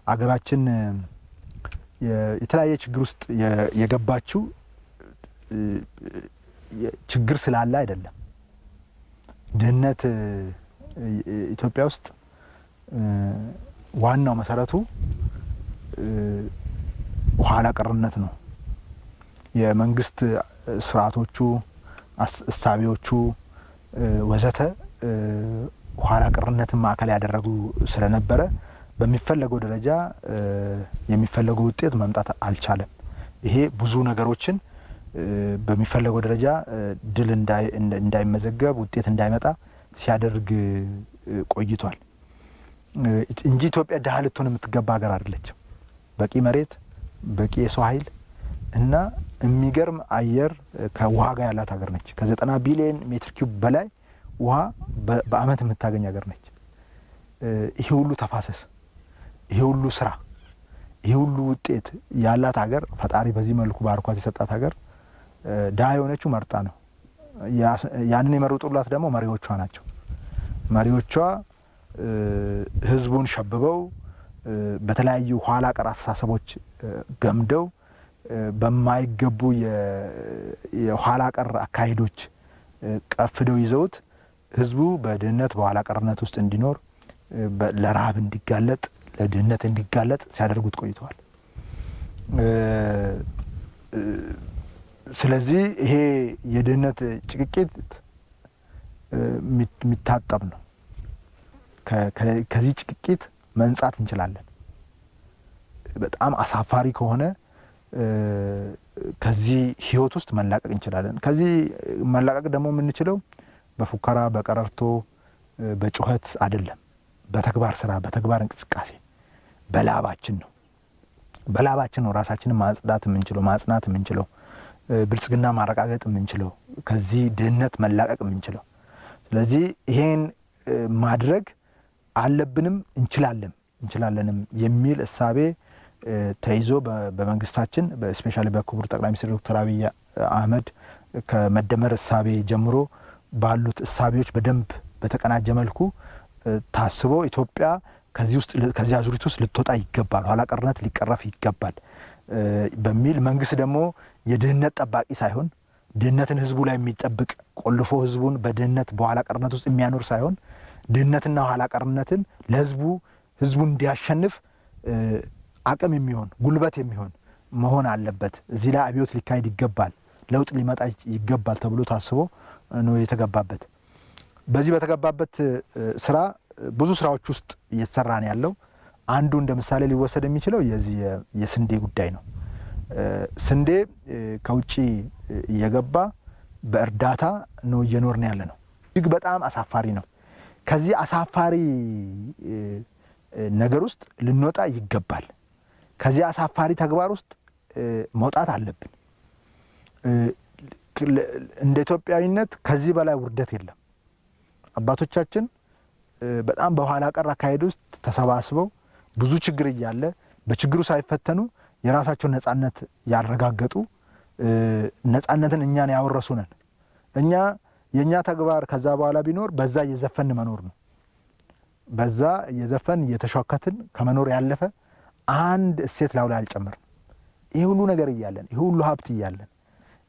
አገራችን የተለያየ ችግር ውስጥ የገባችው ችግር ስላለ አይደለም። ድህነት ኢትዮጵያ ውስጥ ዋናው መሰረቱ ኋላ ቀርነት ነው። የመንግስት ስርዓቶቹ፣ እሳቤዎቹ ወዘተ ኋላ ቀርነትን ማዕከል ያደረጉ ስለነበረ በሚፈለገው ደረጃ የሚፈለገው ውጤት መምጣት አልቻለም። ይሄ ብዙ ነገሮችን በሚፈለገው ደረጃ ድል እንዳይመዘገብ ውጤት እንዳይመጣ ሲያደርግ ቆይቷል እንጂ ኢትዮጵያ ድሃ ልትሆን የምትገባ ሀገር አይደለችም። በቂ መሬት፣ በቂ የሰው ኃይል እና የሚገርም አየር ከውሃ ጋር ያላት ሀገር ነች። ከ90 ቢሊዮን ሜትር ኪዩብ በላይ ውሃ በአመት የምታገኝ ሀገር ነች። ይሄ ሁሉ ተፋሰስ፣ ይሄ ሁሉ ስራ፣ ይሄ ሁሉ ውጤት ያላት ሀገር ፈጣሪ በዚህ መልኩ ባርኳት የሰጣት ሀገር ድሃ የሆነችው መርጣ ነው። ያንን የመረጡላት ደግሞ መሪዎቿ ናቸው። መሪዎቿ ህዝቡን ሸብበው በተለያዩ ኋላ ቀር አስተሳሰቦች ገምደው በማይገቡ የኋላ ቀር አካሄዶች ቀፍደው ይዘውት ህዝቡ በድህነት በኋላ ቀርነት ውስጥ እንዲኖር፣ ለረሃብ እንዲጋለጥ፣ ለድህነት እንዲጋለጥ ሲያደርጉት ቆይተዋል። ስለዚህ ይሄ የድህነት ጭቅቂት የሚታጠብ ነው። ከዚህ ጭቅቂት መንጻት እንችላለን። በጣም አሳፋሪ ከሆነ ከዚህ ህይወት ውስጥ መላቀቅ እንችላለን። ከዚህ መላቀቅ ደግሞ የምንችለው በፉከራ፣ በቀረርቶ፣ በጩኸት አይደለም። በተግባር ስራ፣ በተግባር እንቅስቃሴ፣ በላባችን ነው። በላባችን ነው ራሳችንን ማጽዳት የምንችለው፣ ማጽናት የምንችለው፣ ብልጽግና ማረጋገጥ የምንችለው፣ ከዚህ ድህነት መላቀቅ የምንችለው። ስለዚህ ይሄን ማድረግ አለብንም፣ እንችላለንም የሚል እሳቤ ተይዞ በመንግስታችን በስፔሻሊ በክቡር ጠቅላይ ሚኒስትር ዶክተር አብይ አህመድ ከመደመር እሳቤ ጀምሮ ባሉት እሳቤዎች በደንብ በተቀናጀ መልኩ ታስቦ ኢትዮጵያ ከዚህ አዙሪት ውስጥ ልትወጣ ይገባል፣ ኋላ ቀርነት ሊቀረፍ ይገባል በሚል መንግስት ደግሞ የድህነት ጠባቂ ሳይሆን ድህነትን ህዝቡ ላይ የሚጠብቅ ቆልፎ ህዝቡን በድህነት በኋላ ቀርነት ውስጥ የሚያኖር ሳይሆን ድህነትና ኋላ ቀርነትን ህዝቡ እንዲያሸንፍ አቅም የሚሆን ጉልበት የሚሆን መሆን አለበት። እዚህ ላይ አብዮት ሊካሄድ ይገባል፣ ለውጥ ሊመጣ ይገባል ተብሎ ታስቦ ነው የተገባበት። በዚህ በተገባበት ስራ ብዙ ስራዎች ውስጥ እየተሰራ ነው ያለው። አንዱ እንደ ምሳሌ ሊወሰድ የሚችለው የዚህ የስንዴ ጉዳይ ነው። ስንዴ ከውጪ እየገባ በእርዳታ ነው እየኖርን ያለ ነው። እጅግ በጣም አሳፋሪ ነው። ከዚህ አሳፋሪ ነገር ውስጥ ልንወጣ ይገባል። ከዚህ አሳፋሪ ተግባር ውስጥ መውጣት አለብን። እንደ ኢትዮጵያዊነት ከዚህ በላይ ውርደት የለም። አባቶቻችን በጣም በኋላ ቀር አካሄድ ውስጥ ተሰባስበው ብዙ ችግር እያለ በችግሩ ሳይፈተኑ የራሳቸውን ነጻነት ያረጋገጡ፣ ነጻነትን እኛን ያወረሱ ነን። የኛ ተግባር ከዛ በኋላ ቢኖር በዛ እየዘፈን መኖር ነው። በዛ እየዘፈን እየተሾከትን ከመኖር ያለፈ አንድ እሴት ላው ላይ አልጨመርም። ይሄ ሁሉ ነገር እያለን፣ ይሄ ሁሉ ሀብት እያለን፣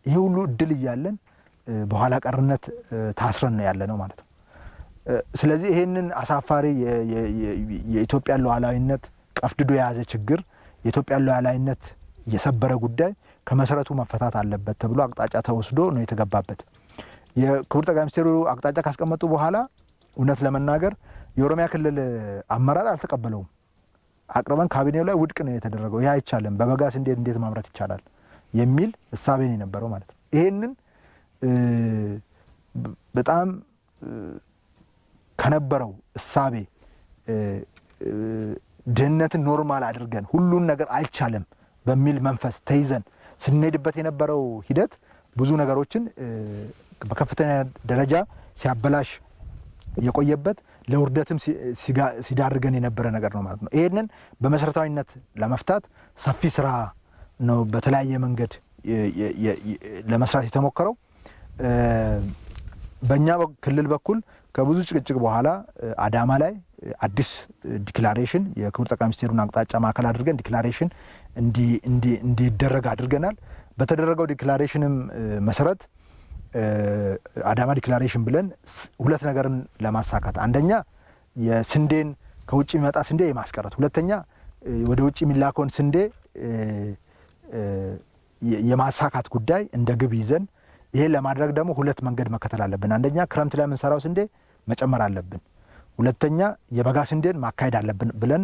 ይሄ ሁሉ እድል እያለን በኋላ ቀርነት ታስረን ነው ያለ ነው ማለት ነው። ስለዚህ ይሄንን አሳፋሪ የኢትዮጵያ ሉዓላዊነት ቀፍድዶ የያዘ ችግር፣ የኢትዮጵያ ሉዓላዊነት የሰበረ ጉዳይ ከመሰረቱ መፈታት አለበት ተብሎ አቅጣጫ ተወስዶ ነው የተገባበት። የክቡር ጠቅላይ ሚኒስትሩ አቅጣጫ ካስቀመጡ በኋላ እውነት ለመናገር የኦሮሚያ ክልል አመራር አልተቀበለውም። አቅርበን ካቢኔው ላይ ውድቅ ነው የተደረገው። ይህ አይቻልም፣ በበጋ ስንዴ እንዴት ማምረት ይቻላል የሚል እሳቤ ነው የነበረው ማለት ነው። ይሄንን በጣም ከነበረው እሳቤ ድህነትን ኖርማል አድርገን ሁሉን ነገር አይቻልም በሚል መንፈስ ተይዘን ስንሄድበት የነበረው ሂደት ብዙ ነገሮችን በከፍተኛ ደረጃ ሲያበላሽ የቆየበት ለውርደትም ሲዳርገን የነበረ ነገር ነው ማለት ነው። ይሄንን በመሰረታዊነት ለመፍታት ሰፊ ስራ ነው በተለያየ መንገድ ለመስራት የተሞከረው። በእኛ ክልል በኩል ከብዙ ጭቅጭቅ በኋላ አዳማ ላይ አዲስ ዲክላሬሽን የክቡር ጠቅላይ ሚኒስትሩን አቅጣጫ ማዕከል አድርገን ዲክላሬሽን እንዲደረግ አድርገናል። በተደረገው ዲክላሬሽንም መሰረት አዳማ ዲክላሬሽን ብለን ሁለት ነገርን ለማሳካት አንደኛ የስንዴን ከውጭ የሚመጣ ስንዴ የማስቀረት፣ ሁለተኛ ወደ ውጭ የሚላከውን ስንዴ የማሳካት ጉዳይ እንደ ግብ ይዘን ይሄን ለማድረግ ደግሞ ሁለት መንገድ መከተል አለብን። አንደኛ ክረምት ላይ የምንሰራው ስንዴ መጨመር አለብን፣ ሁለተኛ የበጋ ስንዴን ማካሄድ አለብን ብለን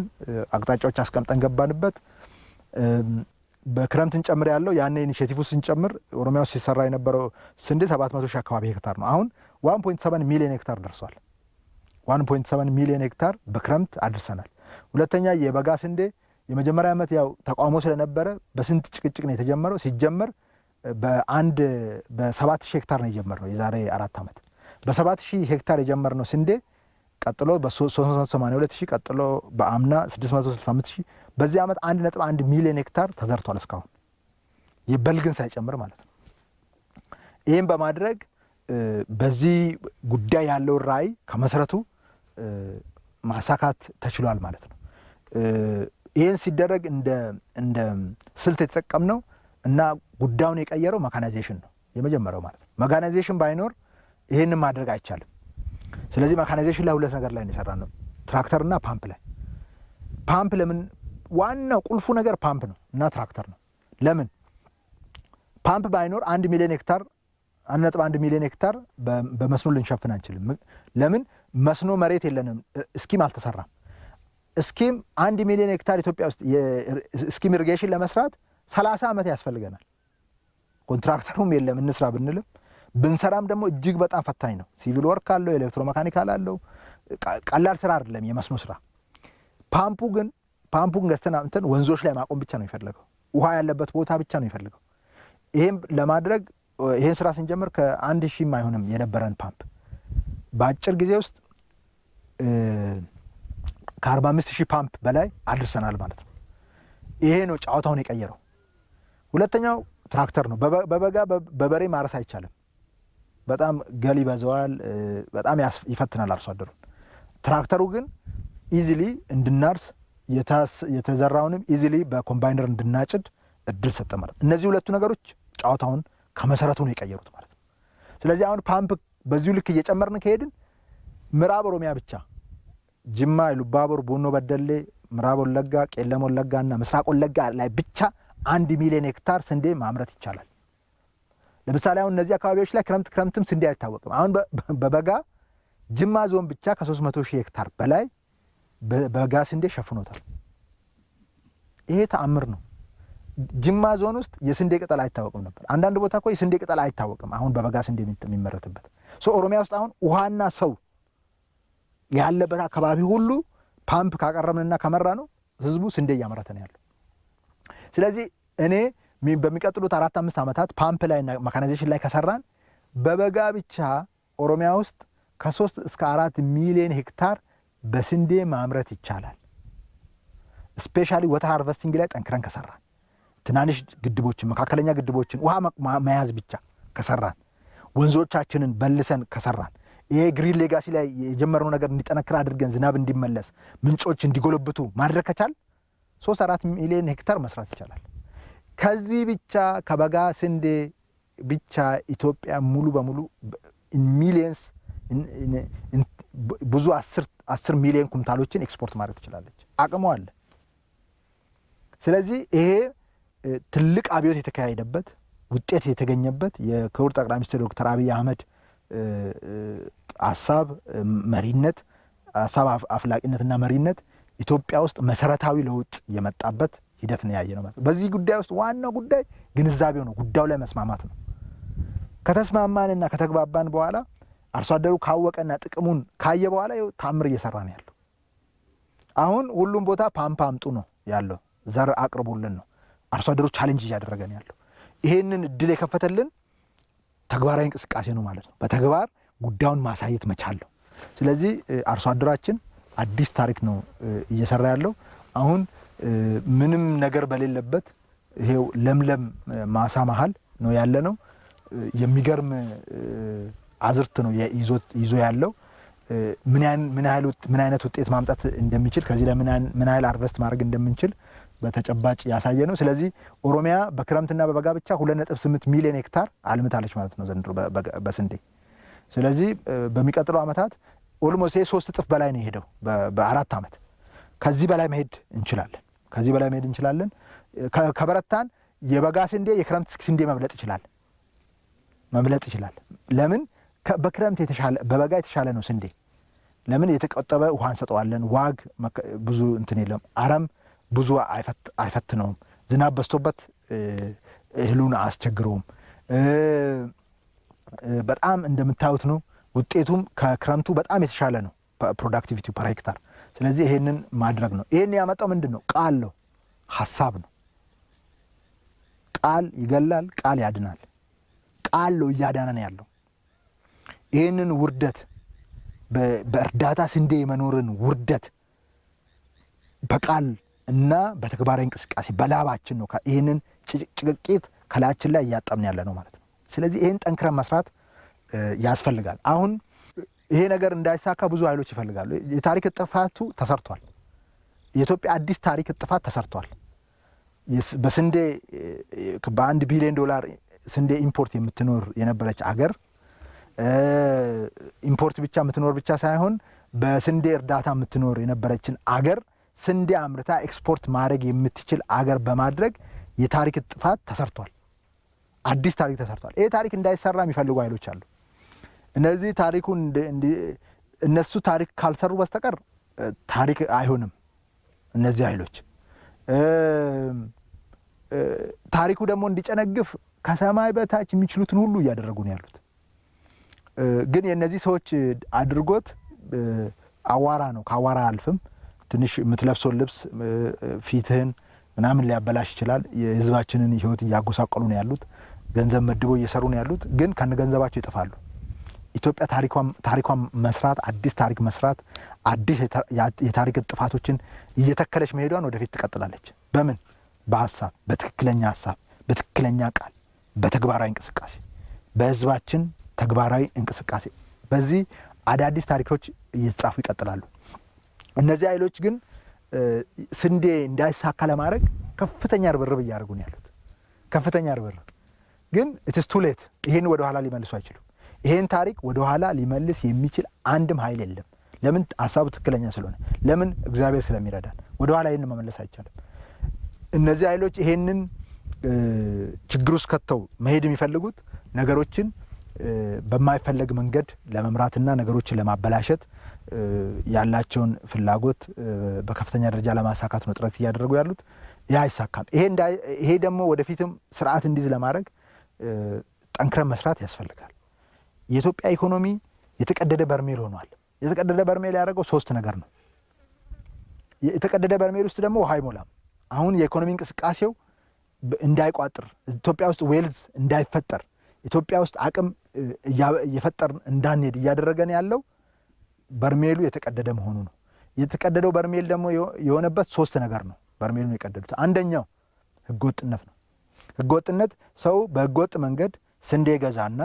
አቅጣጫዎች አስቀምጠን ገባንበት። በክረምትን ጨምር ያለው ያኔ ኢኒሼቲቭ ስንጨምር ኦሮሚያ ውስጥ ሲሰራ የነበረው ስንዴ 700 ሺህ አካባቢ ሄክታር ነው። አሁን 1.7 ሚሊዮን ሄክታር ደርሷል። 1.7 ሚሊዮን ሄክታር በክረምት አድርሰናል። ሁለተኛ የበጋ ስንዴ የመጀመሪያ ዓመት ያው ተቃውሞ ስለነበረ በስንት ጭቅጭቅ ነው የተጀመረው። ሲጀመር በ7,000 ሄክታር ነው የጀመርነው የዛሬ 4 ዓመት። በ7,000 ሄክታር የጀመርነው ስንዴ ቀጥሎ በ382,000 ቀጥሎ በአምና 665,000 በዚህ ዓመት 1.1 ሚሊዮን ሄክታር ተዘርቷል እስካሁን የበልግን ሳይጨምር ማለት ነው። ይህም በማድረግ በዚህ ጉዳይ ያለውን ራዕይ ከመሰረቱ ማሳካት ተችሏል ማለት ነው። ይህን ሲደረግ እንደ ስልት የተጠቀምነው እና ጉዳዩን የቀየረው መካናይዜሽን ነው የመጀመሪያው ማለት ነው። መካናይዜሽን ባይኖር ይህንን ማድረግ አይቻልም። ስለዚህ መካናይዜሽን ላይ ሁለት ነገር ላይ እንሰራን ነው፣ ትራክተርና ፓምፕ ላይ። ፓምፕ ለምን ዋናው ቁልፉ ነገር ፓምፕ ነው እና ትራክተር ነው። ለምን ፓምፕ ባይኖር 1 ሚሊዮን ሄክታር 1.1 ሚሊዮን ሄክታር በመስኖ ልንሸፍን አንችልም። ለምን መስኖ መሬት የለንም፣ እስኪም አልተሰራም። እስኪም 1 ሚሊዮን ሄክታር ኢትዮጵያ ውስጥ የስኪም ኢሪጌሽን ለመስራት 30 ዓመት ያስፈልገናል። ኮንትራክተሩም የለም እንስራ ብንልም ብንሰራም ደግሞ እጅግ በጣም ፈታኝ ነው። ሲቪል ወርክ አለው፣ ኤሌክትሮሜካኒካል አለው። ቀላል ስራ አይደለም የመስኖ ስራ። ፓምፑን ገዝተን እንትን ወንዞች ላይ ማቆም ብቻ ነው የሚፈልገው፣ ውሃ ያለበት ቦታ ብቻ ነው የሚፈልገው። ይሄን ለማድረግ ይሄን ስራ ስንጀምር ከ1,000 አይሆንም የነበረን ፓምፕ በአጭር ጊዜ ውስጥ ከ45,000 ፓምፕ በላይ አድርሰናል ማለት ነው። ይሄ ነው ጨዋታውን የቀየረው። ሁለተኛው ትራክተር ነው። በበጋ በበሬ ማረስ አይቻልም፣ በጣም ገል ይበዛዋል፣ በጣም ይፈትናል አርሶ አደሩን። ትራክተሩ ግን ኢዚሊ እንድናርስ የተዘራውንም ኢዚሊ በኮምባይነር እንድናጭድ እድል ሰጠ ማለት ነው። እነዚህ ሁለቱ ነገሮች ጨዋታውን ከመሰረቱ ነው የቀየሩት ማለት ነው። ስለዚህ አሁን ፓምፕ በዚሁ ልክ እየጨመርን ከሄድን ምዕራብ ኦሮሚያ ብቻ ጅማ፣ ኢሉባቦር፣ ቡኖ በደሌ፣ ምዕራብ ወለጋ፣ ቄለም ወለጋ እና ምስራቅ ወለጋ ላይ ብቻ 1 ሚሊዮን ሄክታር ስንዴ ማምረት ይቻላል። ለምሳሌ አሁን እነዚህ አካባቢዎች ላይ ክረምትም ስንዴ አይታወቅም። አሁን በበጋ ጅማ ዞን ብቻ ከ300,000 ሄክታር በላይ በበጋ ስንዴ ሸፍኖታል። ይሄ ተአምር ነው። ጅማ ዞን ውስጥ የስንዴ ቅጠል አይታወቅም ነበር። አንዳንድ ቦታ እኮ የስንዴ ቅጠል አይታወቅም አሁን በበጋ ስንዴ የሚመረትበት። ኦሮሚያ ውስጥ አሁን ውሃና ሰው ያለበት አካባቢ ሁሉ ፓምፕ ካቀረብንና ከመራ ነው ህዝቡ ስንዴ እያመረተ ነው ያለው። ስለዚህ እኔ በሚቀጥሉት 4-5 ዓመታት ፓምፕ ላይ እና መካናይዜሽን ላይ ከሰራን በበጋ ብቻ ኦሮሚያ ውስጥ ከ3 እስከ 4 ሚሊዮን ሄክታር በስንዴ ማምረት ይቻላል። ስፔሻሊ ወተር ሃርቨስቲንግ ላይ ጠንክረን ከሰራን፣ ትናንሽ ግድቦችን፣ መካከለኛ ግድቦችን ውሃ መያዝ ብቻ ከሰራን፣ ወንዞቻችንን በልሰን ከሰራን፣ ይሄ ግሪን ሌጋሲ ላይ የጀመርነው ነገር እንዲጠነክር አድርገን ዝናብ እንዲመለስ ምንጮች እንዲጎለብቱ ማድረግ ከቻል 3-4 ሚሊዮን ሄክታር መስራት ይቻላል። ከዚህ ብቻ ከበጋ ስንዴ ብቻ ኢትዮጵያ ሙሉ በሙሉ ሚሊየንስ ብዙ 10 ሚሊዮን ኩንታሎችን ኤክስፖርት ማድረግ ትችላለች። አቅሙ አለ። ስለዚህ ይሄ ትልቅ አብዮት የተካሄደበት ውጤት የተገኘበት የክቡር ጠቅላይ ሚኒስትር ዶክተር አብይ አህመድ ሀሳብ መሪነት፣ ሀሳብ አፍላቂነትና መሪነት ኢትዮጵያ ውስጥ መሰረታዊ ለውጥ የመጣበት ሂደት ነው ያየ ነው ማለት ነው። በዚህ ጉዳይ ውስጥ ዋናው ጉዳይ ግንዛቤው ነው፣ ጉዳዩ ላይ መስማማት ነው። ከተስማማንና ከተግባባን በኋላ አርሶ አደሩ ካወቀና ጥቅሙን ካየ በኋላ ይኸው ታምር እየሰራ ነው ያለው። አሁን ሁሉም ቦታ ፓምፕ አምጡ ነው ያለው፣ ዘር አቅርቡልን ነው። አርሶ አደሩ ቻሌንጅ እያደረገ ነው ያለው። ይሄንን እድል የከፈተልን ተግባራዊ እንቅስቃሴ ነው ማለት ነው። በተግባር ጉዳዩን ማሳየት መቻል ነው። ስለዚህ አርሶ አደራችን አዲስ ታሪክ ነው እየሰራ ያለው። አሁን ምንም ነገር በሌለበት ይሄው ለምለም ማሳ መሀል ነው ያለ ነው። የሚገርም አዝርት ነው ይዞ ያለው። ምን አይነት ውጤት ማምጣት እንደሚችል ከዚህ ላይ ምን ያህል አርቨስት ማድረግ እንደምንችል በተጨባጭ ያሳየ ነው። ስለዚህ ኦሮሚያ በክረምትና በበጋ ብቻ 2.8 ሚሊዮን ሄክታር አልምታለች ማለት ነው ዘንድሮ በስንዴ። ስለዚህ በሚቀጥለው ዓመታት ኦልሞስት 3 እጥፍ በላይ ነው የሄደው በ4 ዓመት። ከዚህ በላይ መሄድ እንችላለን። ከበረታን የበጋ ስንዴ የክረምት ስንዴ መብለጥ ይችላል። ለምን በክረምት የተሻለ በበጋ የተሻለ ነው ስንዴ። ለምን የተቆጠበ ውሃ እንሰጠዋለን። ዋግ ብዙ እንትን የለም። አረም ብዙ አይፈትነውም። ዝናብ በዝቶበት እህሉን አያስቸግረውም። በጣም እንደምታዩት ነው። ውጤቱም ከክረምቱ በጣም የተሻለ ነው ፕሮዳክቲቪቲው ፐር ሄክታር። ስለዚህ ይሄንን ማድረግ ነው። ይሄን ያመጣው ምንድነው? ቃል ነው፣ ሐሳብ ነው። ቃል ይገላል፣ ቃል ያድናል። ቃል ነው እያዳነን ያለው። ይሄንን ውርደት በእርዳታ ስንዴ የመኖርን ውርደት በቃል እና በተግባራዊ እንቅስቃሴ በላባችን ነው ይሄንን ጭቅቂት ከላያችን ላይ እያጠብን ያለ ነው ማለት ነው። ስለዚህ ይሄን ጠንክረን መስራት ያስፈልጋል። አሁን ይሄ ነገር እንዳይሳካ ብዙ ኃይሎች ይፈልጋሉ። የታሪክ ጥፋቱ ተሰርቷል። የኢትዮጵያ አዲስ ታሪክ ጥፋት ተሰርቷል። በስንዴ በ1 ቢሊዮን ዶላር ስንዴ ኢምፖርት የምትኖር የነበረች አገር ኢምፖርት ብቻ የምትኖር ብቻ ሳይሆን በስንዴ እርዳታ የምትኖር የነበረችን አገር ስንዴ አምርታ ኤክስፖርት ማድረግ የምትችል አገር በማድረግ የታሪክ ጥፋት ተሰርቷል። አዲስ ታሪክ ተሰርቷል። ይሄ ታሪክ እንዳይሰራ የሚፈልጉ ኃይሎች አሉ። እነዚህ ታሪኩን እነሱ ታሪክ ካልሰሩ በስተቀር ታሪክ አይሆንም። እነዚህ ኃይሎች ታሪኩ ደግሞ እንዲጨነግፍ ከሰማይ በታች የሚችሉትን ሁሉ እያደረጉ ነው ያሉት። ግን የእነዚህ ሰዎች አድርጎት አዋራ ነው። ከአዋራ አልፍም። ትንሽ የምትለብሰውን ልብስ ፊትህን ምናምን ሊያበላሽ ይችላል። የህዝባችንን ህይወት እያጎሳቀሉ ነው ያሉት። ገንዘብ መድበው እየሰሩ ነው ያሉት። ግን ከነገንዘባቸው ይጠፋሉ። ኢትዮጵያ ታሪኳን መስራት፣ አዲስ ታሪክ መስራት፣ አዲስ የታሪክ ጥፋቶችን እየተከለች መሄዷን ወደፊት ትቀጥላለች። በምን? በሀሳብ፣ በትክክለኛ ሀሳብ፣ በትክክለኛ ቃል፣ በተግባራዊ እንቅስቃሴ፣ በህዝባችን ተግባራዊ እንቅስቃሴ። በዚህ አዳዲስ ታሪኮች እየተጻፉ ይቀጥላሉ። እነዚህ ኃይሎች ግን ስንዴ እንዳይሳካ ለማድረግ ከፍተኛ ርብርብ እያደረጉ ነው ያሉት። ከፍተኛ ርብርብ ግን ኢትስ ቱ ሌት። ይሄን ወደ ኋላ ሊመልሱ አይችሉም። ይሄን ታሪክ ወደ ኋላ ሊመልስ የሚችል አንድም ኃይል የለም። ለምን? ሀሳቡ ትክክለኛ ስለሆነ፣ ለምን? እግዚአብሔር ስለሚረዳን ወደ ኋላ ይሄን መመለስ አይቻልም። እነዚህ ኃይሎች ይሄንን ችግር ውስጥ ከተው መሄድ የሚፈልጉት ነገሮችን በማይፈለግ መንገድ ለመምራትና ነገሮችን ለማበላሸት ያላቸውን ፍላጎት በከፍተኛ ደረጃ ለማሳካት ነው ጥረት እያደረጉ ያሉት። ይህ አይሳካም። ይሄ ደግሞ ወደፊትም ስርዓት እንዲዝ ለማድረግ ጠንክረን መስራት ያስፈልጋል። የኢትዮጵያ ኢኮኖሚ የተቀደደ በርሜል ሆኗል። የተቀደደ በርሜል ያደረገው 3 ነገር ነው። የተቀደደ በርሜል ውስጥ ደግሞ ውሃ አይሞላም። አሁን የኢኮኖሚ እንቅስቃሴው እንዳይቋጥር፣ ኢትዮጵያ ውስጥ ዌልዝ እንዳይፈጠር፣ ኢትዮጵያ ውስጥ አቅም እየፈጠር እንዳንሄድ እያደረገን ያለው በርሜሉ የተቀደደ መሆኑ ነው። የተቀደደው በርሜል ደግሞ የሆነበት 3 ነገር ነው። በርሜሉን የቀደዱት አንደኛው ህገወጥነት ነው። ህገወጥነት ሰው በህገወጥ መንገድ ስንዴ ገዛና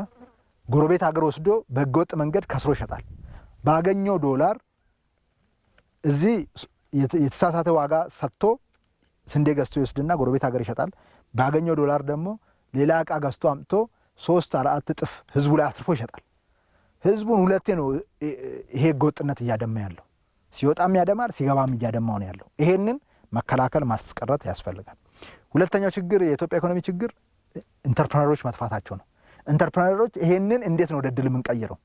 ጎረቤት ሀገር ወስዶ በህገወጥ መንገድ ከስሮ ይሸጣል። ባገኘው ዶላር እዚህ የተሳሳተ ዋጋ ሰጥቶ ስንዴ ገዝቶ ይወስድና ጎረቤት ሀገር ይሸጣል። ባገኘው ዶላር ደግሞ ሌላ እቃ ገዝቶ አምጥቶ 3-4 እጥፍ ህዝቡ ላይ አትርፎ ይሸጣል። ህዝቡን ሁለቴ ነው ይሄ ህገወጥነት እያደማ ያለው። ሲወጣም ያደማል፣ ሲገባም እያደማው ነው ያለው። ይሄንን መከላከል ማስቀረት ያስፈልጋል። ሁለተኛው ችግር የኢትዮጵያ ኢኮኖሚ ችግር ኢንተርፕረነሮች መጥፋታቸው ነው። ኢንተርፕረነሮች ይሄንን እንዴት ነው ወደ ድል የምንቀይረው?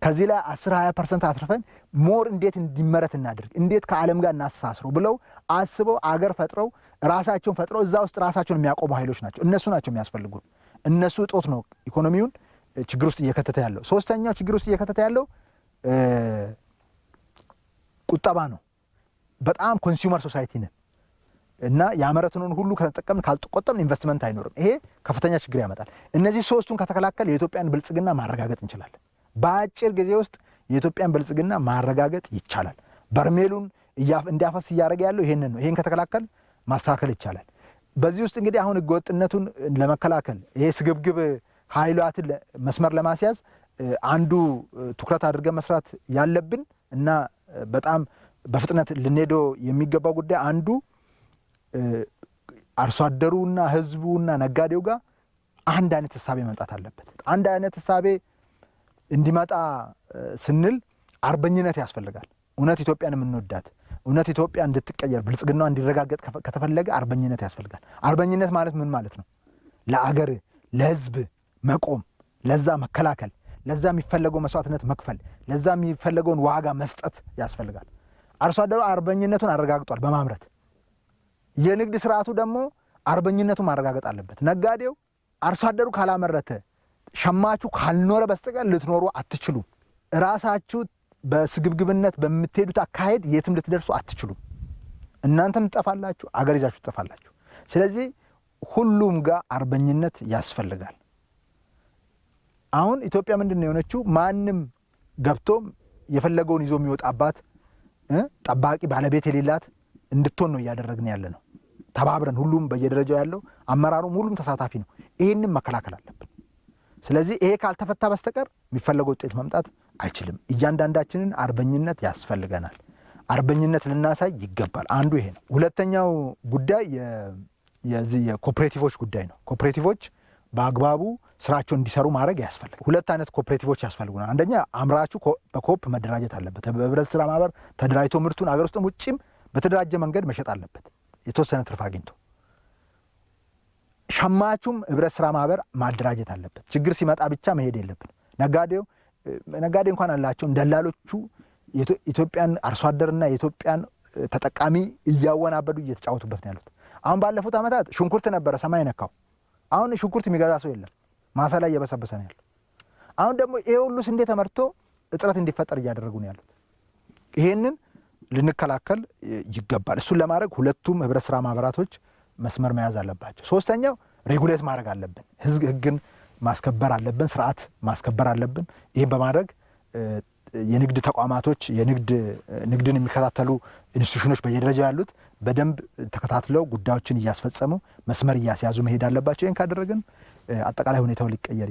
ከዚህ ላይ 10-20% አትርፈን ሞር እንዴት እንዲመረት እናድርግ፣ እንዴት ከዓለም ጋር እናስተሳስረው ብለው አስበው አገር ፈጥረው ራሳቸውን ፈጥረው እዛ ውስጥ ራሳቸውን የሚያቆሙ ኃይሎች ናቸው። እነሱ ናቸው የሚያስፈልጉን። እነሱ እጦት ነው ኢኮኖሚውን ችግር ውስጥ እየከተተ ያለው። ሶስተኛው ችግር ውስጥ እየከተተ ያለው ቁጠባ ነው። በጣም ኮንሱመር ሶሳይቲ ነን እና ያመረትነውን ሁሉ ከተጠቀምን ካልተቆጠብን ኢንቨስትመንት አይኖርም። ይሄ ከፍተኛ ችግር ያመጣል። እነዚህ 3ቱን ከተከላከል የኢትዮጵያን ብልጽግና ማረጋገጥ እንችላለን። በአጭር ጊዜ ውስጥ የኢትዮጵያን ብልጽግና ማረጋገጥ ይቻላል። በርሜሉን እንዲያፈስ እያደረገ ያለው ይሄንን ነው። ይሄን ከተከላከል ማስተካከል ይቻላል። በዚህ ውስጥ እንግዲህ አሁን ህገወጥነቱን ለመከላከል ይሄ ስግብግብ ኃይላትን መስመር ለማስያዝ አንዱ ትኩረት አድርገን መስራት ያለብን እና በጣም በፍጥነት ልንሄደው የሚገባው ጉዳይ አንዱ አርሶ አደሩና ህዝቡና ነጋዴው ጋር አንድ አይነት ሐሳቤ መምጣት አለበት። አንድ አይነት ሐሳቤ እንዲመጣ ስንል አርበኝነት ያስፈልጋል። እውነት ኢትዮጵያን የምንወዳት እውነት ኢትዮጵያ እንድትቀየር ብልጽግናዋ እንዲረጋገጥ ከተፈለገ አርበኝነት ያስፈልጋል። አርበኝነት ማለት ምን ማለት ነው? ለአገር ለህዝብ መቆም፣ ለዛ መከላከል፣ ለዛ የሚፈለገው መስዋዕትነት መክፈል፣ ለዛ የሚፈለገውን ዋጋ መስጠት ያስፈልጋል። አርሶ አደሩ አርበኝነቱን አረጋግጧል በማምረት። የንግድ ስርዓቱ ደግሞ አርበኝነቱን ማረጋገጥ አለበት። ነጋዴው አርሶ አደሩ ካላመረተ ሸማቹ ካልኖረ በስተቀር ልትኖሩ አትችሉም። ራሳችሁ በስግብግብነት በምትሄዱት አካሄድ የትም ልትደርሱ አትችሉም። እናንተም ትጠፋላችሁ፣ አገር ይዛችሁ ትጠፋላችሁ። ስለዚህ ሁሉም ጋር አርበኝነት ያስፈልጋል። አሁን ኢትዮጵያ ምንድን ነው የሆነችው? ማንም ገብቶ የፈለገውን ይዞ የሚወጣባት ጠባቂ ባለቤት የሌላት እንድትሆን ነው እያደረግን ያለ ነው። ተባብረን ሁሉም በየደረጃው ያለው አመራሩም ሁሉም ተሳታፊ ነው። ይህንም መከላከል አለብን። ስለዚህ ይሄ ካልተፈታ በስተቀር የሚፈለገው ውጤት መምጣት አይችልም። እያንዳንዳችንን አርበኝነት ያስፈልገናል። አርበኝነት ልናሳይ ይገባል። አንዱ ይሄ ነው። ሁለተኛው ጉዳይ የዚህ የኮኦፕሬቲቮች ጉዳይ ነው። ኮኦፕሬቲቮች በአግባቡ ስራቸው እንዲሰሩ ማድረግ ያስፈልጋል። ሁለት አይነት ኮኦፕሬቲቮች ያስፈልጉናል። አንደኛ አምራቹ በኮፕ መደራጀት አለበት። በህብረት ስራ ማህበር ተደራጅቶ ምርቱን አገር ውስጥም ውጭም በተደራጀ መንገድ መሸጥ አለበት፣ የተወሰነ ትርፍ አግኝቶ። ሸማቹም ህብረት ስራ ማህበር ማደራጀት አለበት። ችግር ሲመጣ ብቻ መሄድ የለብን። ነጋዴ እንኳን አላቸው እንደላሎቹ ኢትዮጵያን አርሶ አደርና የኢትዮጵያን ተጠቃሚ እያወናበዱ እየተጫወቱበት ነው ያሉት። አሁን ባለፉት ዓመታት ሽንኩርት ነበረ ሰማይ ነካው። አሁን ሽንኩርት የሚገዛ ሰው የለም፣ ማሳ ላይ እየበሰበሰ ነው ያለው። አሁን ደግሞ ይሄ ሁሉ ስንዴ ተመርቶ እጥረት እንዲፈጠር እያደረጉ ነው ያሉት። ይሄንን ልንከላከል ይገባል። እሱን ለማድረግ ሁለቱም ህብረት ስራ ማህበራቶች መስመር መያዝ አለባቸው። ሶስተኛው ሬጉሌት ማድረግ አለብን። ህግን ማስከበር አለብን፣ ስርዓት ማስከበር አለብን። ይህን በማድረግ የንግድ ተቋማቶች ንግድን የሚከታተሉ ኢንስቲትዩሽኖች በየደረጃው ያሉት በደንብ ተከታትለው ጉዳዮችን እያስፈጸሙ መስመር እያስያዙ መሄድ አለባቸው። ይህን ካደረግን አጠቃላይ ሁኔታው ሊቀየር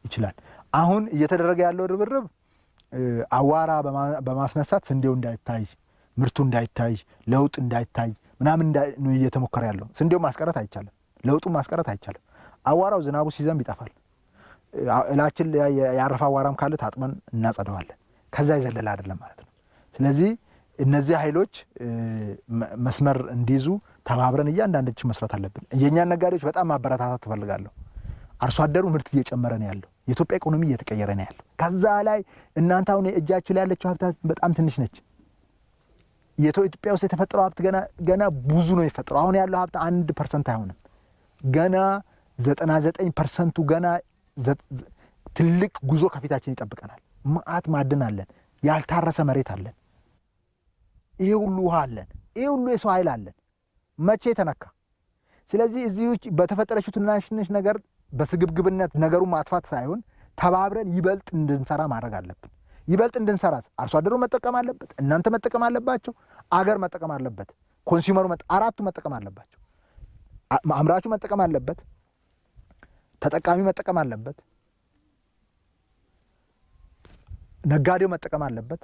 ይችላል። አሁን እየተደረገ ያለው ርብርብ አዋራ በማስነሳት ስንዴው እንዳይታይ፣ ምርቱ እንዳይታይ፣ ለውጥ እንዳይታይ ምናምን ነው እየተሞከረ ያለው። ስንዴው ማስቀረት አይቻልም፣ ለውጡ ማስቀረት አይቻልም። አዋራው ዝናቡ ሲዘንብ ይጠፋል። እላችን ያረፈ አዋራም ካለ ታጥመን እናጸደዋለን። ከዛ ይዘለል አይደለም ማለት ነው። ስለዚህ እነዚህ ኃይሎች መስመር እንዲይዙ ተባብረን እያንዳንዳችን መስራት አለብን። የእኛን ነጋዴዎች በጣም ማበረታታት ትፈልጋለሁ። አርሶ አደሩ ምርት እየጨመረ ነው ያለው። የኢትዮጵያ ኢኮኖሚ እየተቀየረ ነው ያለው። ከዛ ላይ እናንተ አሁን እጃችሁ ላይ ያለችው ሀብት በጣም ትንሽ ነች። የኢትዮጵያ ውስጥ የተፈጠረው ሀብት ገና ብዙ ነው የሚፈጠረው። አሁን ያለው ሀብት 1% አይሆንም። ገና 99%ቱ ገና ትልቅ ጉዞ ከፊታችን ይጠብቀናል። መዓት ማዕድን አለን፣ ያልታረሰ መሬት አለን፣ ይሄ ሁሉ ውሃ አለን፣ ይሄ ሁሉ የሰው ኃይል አለን። መቼ ተነካ? ስለዚህ እዚህ ውጭ በተፈጠረችው ትናንሽ ነገር በስግብግብነት ነገሩን ማጥፋት ሳይሆን ተባብረን ይበልጥ እንድንሰራ ማድረግ አለብን። ይበልጥ እንድንሰራ አርሶ አደሩ መጠቀም አለበት፣ እናንተ መጠቀም አለባቸው፣ አገር መጠቀም አለበት፣ ኮንሱመሩ አራቱ መጠቀም አለባቸው። አምራቹ መጠቀም አለበት፣ ተጠቃሚ መጠቀም አለበት፣ ነጋዴው መጠቀም አለበት፣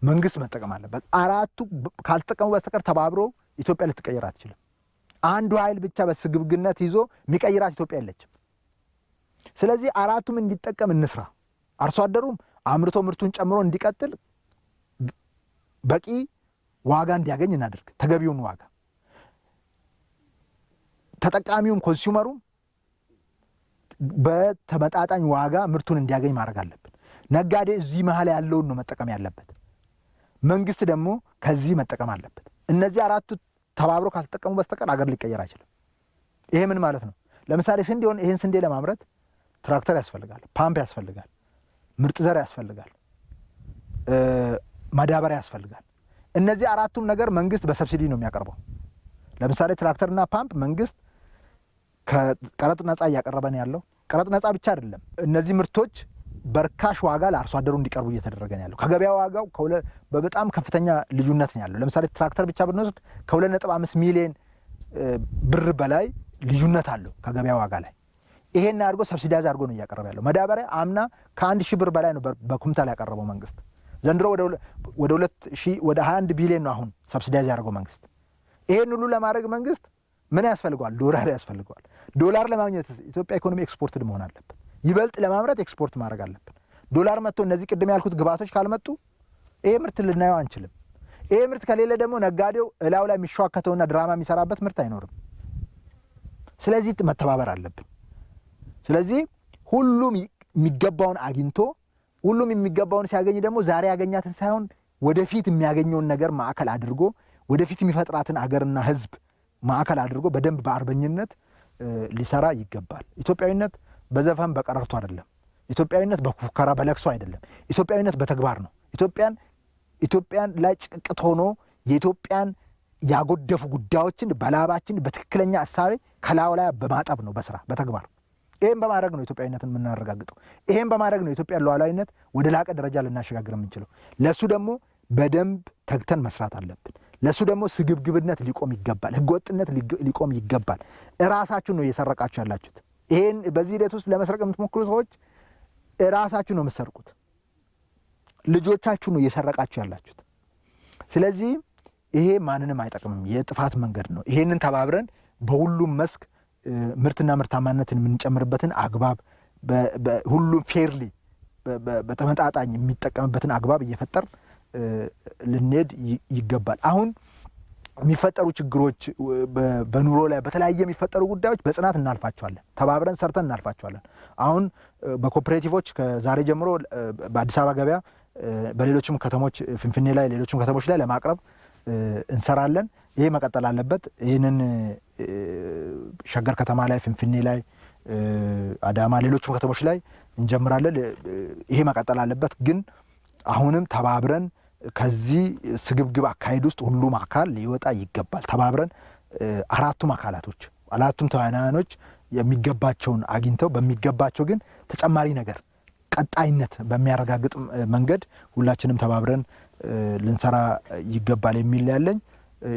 መንግስት መጠቀም አለበት። አራቱ ካልተጠቀሙ በስተቀር ተባብሮ ኢትዮጵያ ልትቀየር አትችልም። አንዱ ኃይል ብቻ በስግብግነት ይዞ የሚቀይራት ኢትዮጵያ የለችም። ስለዚህ አራቱም እንዲጠቀም እንስራ። አርሶ አደሩም አምርቶ ምርቱን ጨምሮ እንዲቀጥል በቂ ዋጋ እንዲያገኝ እናድርግ፣ ተገቢውን ዋጋ። ተጠቃሚውም ኮንሱመሩም በተመጣጣኝ ዋጋ ምርቱን እንዲያገኝ ማድረግ አለብን። ነጋዴ እዚህ መሀል ያለውን ነው መጠቀም ያለበት። መንግስት ደግሞ ከዚህ መጠቀም አለበት። እነዚህ አራቱ ተባብሮ ካልተጠቀሙ በስተቀር አገር ሊቀየር አይችልም። ይሄ ምን ማለት ነው? ለምሳሌ ይህን ስንዴ ለማምረት ትራክተር ያስፈልጋል፣ ፓምፕ ያስፈልጋል፣ ምርጥ ዘር ያስፈልጋል፣ ማዳበሪያ ያስፈልጋል። እነዚህ አራቱም ነገር መንግስት በሰብሲዲ ነው የሚያቀርበው። ለምሳሌ ትራክተርና ፓምፕ መንግስት ከቀረጥ ነፃ እያቀረበን ያለው። ቀረጥ ነፃ ብቻ አይደለም፣ እነዚህ ምርቶች በርካሽ ዋጋ ለአርሶ አደሩ እንዲቀርቡ እየተደረገ ነው ያለው። ከገበያ ዋጋው በጣም ከፍተኛ ልዩነት ነው ያለው። ለምሳሌ ትራክተር ብቻ ብንወስድ ከ2.5 ሚሊዮን ብር በላይ ልዩነት አለው ከገበያ ዋጋ ላይ። ይሄን አድርጎ ሰብሲዳይዝ አድርጎ ነው እያቀረበ ያለው። መዳበሪያ አምና ከ1000 ብር በላይ ነው በኩንታል ያቀረበው መንግስት። ዘንድሮ ወደ 21 ቢሊዮን ነው አሁን ሰብሲዳይዝ ያደርገው መንግስት። ይሄን ሁሉ ለማድረግ መንግስት ምን ያስፈልገዋል? ዶላር ያስፈልገዋል። ዶላር ለማግኘት ኢትዮጵያ ኢኮኖሚ ኤክስፖርትድ መሆን አለበት። ይበልጥ ለማምረት ኤክስፖርት ማድረግ አለብን። ዶላር መጥቶ እነዚህ ቅድም ያልኩት ግብአቶች ካልመጡ ይሄ ምርት ልናየው አንችልም። ይሄ ምርት ከሌለ ደግሞ ነጋዴው እላው ላይ የሚሸዋከተውና ድራማ የሚሰራበት ምርት አይኖርም። ስለዚህ መተባበር አለብን። ስለዚህ ሁሉም የሚገባውን አግኝቶ ሁሉም የሚገባውን ሲያገኝ ደግሞ ዛሬ ያገኛትን ሳይሆን ወደፊት የሚያገኘውን ነገር ማዕከል አድርጎ ወደፊት የሚፈጥራትን አገርና ህዝብ ማዕከል አድርጎ በደንብ በአርበኝነት ሊሰራ ይገባል። ኢትዮጵያዊነት በዘፈን በቀረርቶ አይደለም። ኢትዮጵያዊነት በፉከራ በለቅሶ አይደለም። ኢትዮጵያዊነት በተግባር ነው። ኢትዮጵያን ላይ ጭቅት ሆኖ የኢትዮጵያን ያጎደፉ ጉዳዮችን በላባችን በትክክለኛ እሳቤ ከላዩ ላይ በማጠብ ነው፣ በስራ በተግባር። ይሄን በማድረግ ነው ኢትዮጵያዊነትን የምናረጋግጠው። ይሄን በማድረግ ነው የኢትዮጵያን ሉዓላዊነት ወደ ላቀ ደረጃ ልናሸጋግር የምንችለው። ለሱ ደግሞ በደንብ ተግተን መስራት አለብን። ለሱ ደግሞ ስግብግብነት ሊቆም ይገባል። ህገወጥነት ሊቆም ይገባል። እራሳችሁ ነው እየሰረቃችሁ ያላችሁት። ይሄን በዚህ ሂደት ውስጥ ለመስረቅ የምትሞክሩ ሰዎች እራሳችሁ ነው የምትሰርቁት። ልጆቻችሁ ነው እየሰረቃችሁ ያላችሁት። ስለዚህ ይሄ ማንንም አይጠቅምም፣ የጥፋት መንገድ ነው። ይሄንን ተባብረን በሁሉም መስክ ምርትና ምርታማነትን የምንጨምርበትን አግባብ ሁሉም ፌርሊ በተመጣጣኝ የሚጠቀምበትን አግባብ እየፈጠር ልንሄድ ይገባል። አሁን የሚፈጠሩ ችግሮች በኑሮ ላይ በተለያየ የሚፈጠሩ ጉዳዮች በጽናት እናልፋቸዋለን። ተባብረን ሰርተን እናልፋቸዋለን። አሁን በኮኦፕሬቲቮች ከዛሬ ጀምሮ በአዲስ አበባ ገበያ በሌሎችም ከተሞች ፍንፍኔ ላይ ሌሎችም ከተሞች ላይ ለማቅረብ እንሰራለን። ይሄ መቀጠል አለበት። ይህንን ሸገር ከተማ ላይ፣ ፍንፍኔ ላይ፣ አዳማ፣ ሌሎችም ከተሞች ላይ እንጀምራለን። ይሄ መቀጠል አለበት። ግን አሁንም ተባብረን ከዚህ ስግብግብ አካሄድ ውስጥ ሁሉም አካል ሊወጣ ይገባል። ተባብረን አራቱም ተዋናዮች የሚገባቸውን አግኝተው በሚገባቸው ግን ተጨማሪ ነገር ቀጣይነት በሚያረጋግጥ መንገድ ሁላችንም ተባብረን ልንሰራ ይገባል የሚል ያለኝ።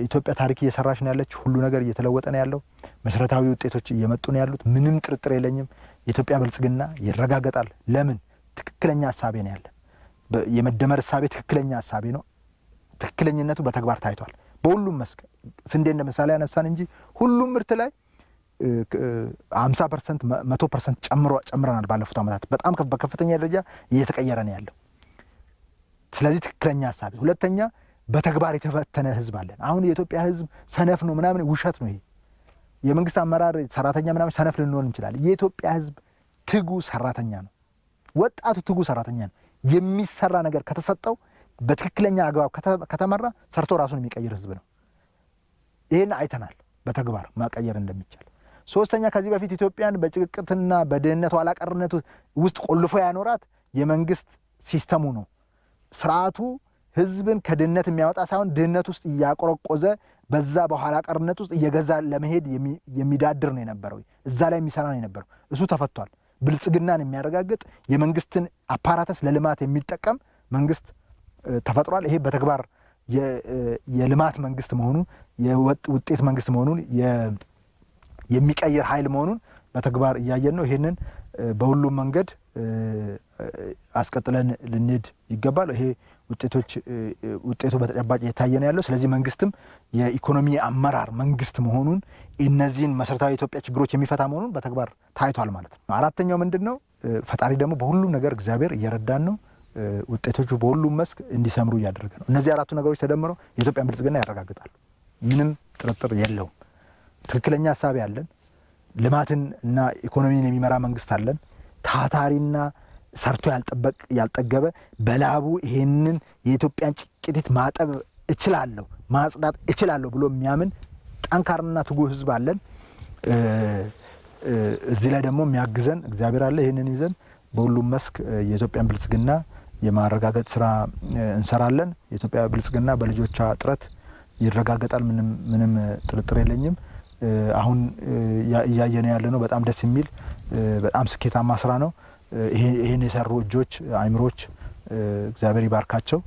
ኢትዮጵያ ታሪክ እየሰራች ነው ያለች። ሁሉ ነገር እየተለወጠ ነው ያለው። መሰረታዊ ውጤቶች እየመጡ ነው ያሉት። ምንም ጥርጥር የለኝም። የኢትዮጵያ ብልጽግና ይረጋገጣል። ለምን? ትክክለኛ ሀሳቤ ነው ያለን። የመደመር ሀሳቤ ትክክለኛ ሀሳቤ ነው። ትክክለኝነቱ በተግባር ታይቷል። በሁሉም መስክ ስንዴ እንደ ምሳሌ ያነሳን እንጂ ሁሉም ምርት ላይ 50% 100% ጨምረናል። ባለፉት ዓመታት በጣም በከፍተኛ ደረጃ እየተቀየረ ነው ያለው። ስለዚህ ትክክለኛ ሀሳቤ። ሁለተኛ በተግባር የተፈተነ ህዝብ አለን። አሁን የኢትዮጵያ ህዝብ ሰነፍ ነው ምናምን ውሸት ነው ይሄ። የመንግስት አመራር ሰራተኛ ምናምን ሰነፍ ልንሆን እንችላለን። የኢትዮጵያ ህዝብ ትጉ ሰራተኛ ነው። ወጣቱ ትጉ ሰራተኛ ነው። የሚሰራ ነገር ከተሰጠው በትክክለኛ አግባብ ከተመራ ሰርቶ ራሱን የሚቀይር ህዝብ ነው። ይሄን አይተናል በተግባር መቀየር እንደሚቻል። ሶስተኛ ከዚህ በፊት ኢትዮጵያን በጭቅቅትና በድህነት ኋላ ቀርነት ውስጥ ቆልፎ ያኖራት የመንግስት ሲስተሙ ነው። ስርዓቱ ህዝብን ከድህነት የሚያወጣ ሳይሆን ድህነት ውስጥ እያቆረቆዘ በዛ በኋላ ቀርነት ውስጥ እየገዛ ለመሄድ የሚዳድር ነው የነበረው። እዛ ላይ የሚሰራ ነው የነበረው። እሱ ተፈቷል። ብልጽግናን የሚያረጋግጥ የመንግስትን አፓራተስ ለልማት የሚጠቀም መንግስት ተፈጥሯል። ይሄ በተግባር የልማት መንግስት መሆኑን የውጤት መንግስት መሆኑን የሚቀይር ኃይል መሆኑን በተግባር እያየን ነው። ይሄንን በሁሉም መንገድ አስቀጥለን ልንሄድ ይገባል። ይሄ ውጤቱ በተጨባጭ እየታየ ነው ያለው። ስለዚህ መንግስትም የኢኮኖሚ አመራር መንግስት መሆኑን እነዚህን መሰረታዊ የኢትዮጵያ ችግሮች የሚፈታ መሆኑን በተግባር ታይቷል ማለት ነው። አራተኛው ምንድን ነው? ፈጣሪ ደግሞ በሁሉም ነገር እግዚአብሔር እየረዳን ነው። ውጤቶቹ በሁሉም መስክ እንዲሰምሩ እያደረገ ነው። እነዚህ አራቱ ነገሮች ተደምረው የኢትዮጵያን ብልጽግና ያረጋግጣሉ። ምንም ጥርጥር የለውም። ትክክለኛ ሀሳብ ያለን፣ ልማትን እና ኢኮኖሚን የሚመራ መንግስት አለን። ታታሪና ሰርቶ ያልጠገበ በላቡ ይሄንን የኢትዮጵያን ጭቅቲት ማጠብ እችላለሁ፣ ማጽዳት እችላለሁ ብሎ የሚያምን ጠንካራና ትጉህ ህዝብ አለን። እዚህ ላይ ደግሞ የሚያግዘን እግዚአብሔር አለ። ይህንን ይዘን በሁሉም መስክ የኢትዮጵያን ብልጽግና የማረጋገጥ ስራ እንሰራለን። የኢትዮጵያ ብልጽግና በልጆቿ ጥረት ይረጋገጣል። ምንም ጥርጥር የለኝም። አሁን እያየነው ያለ ነው በጣም ደስ የሚል በጣም ስኬታማ ስራ ነው። ይሄን የሰሩ እጆች፣ አይምሮች እግዚአብሔር ይባርካቸው።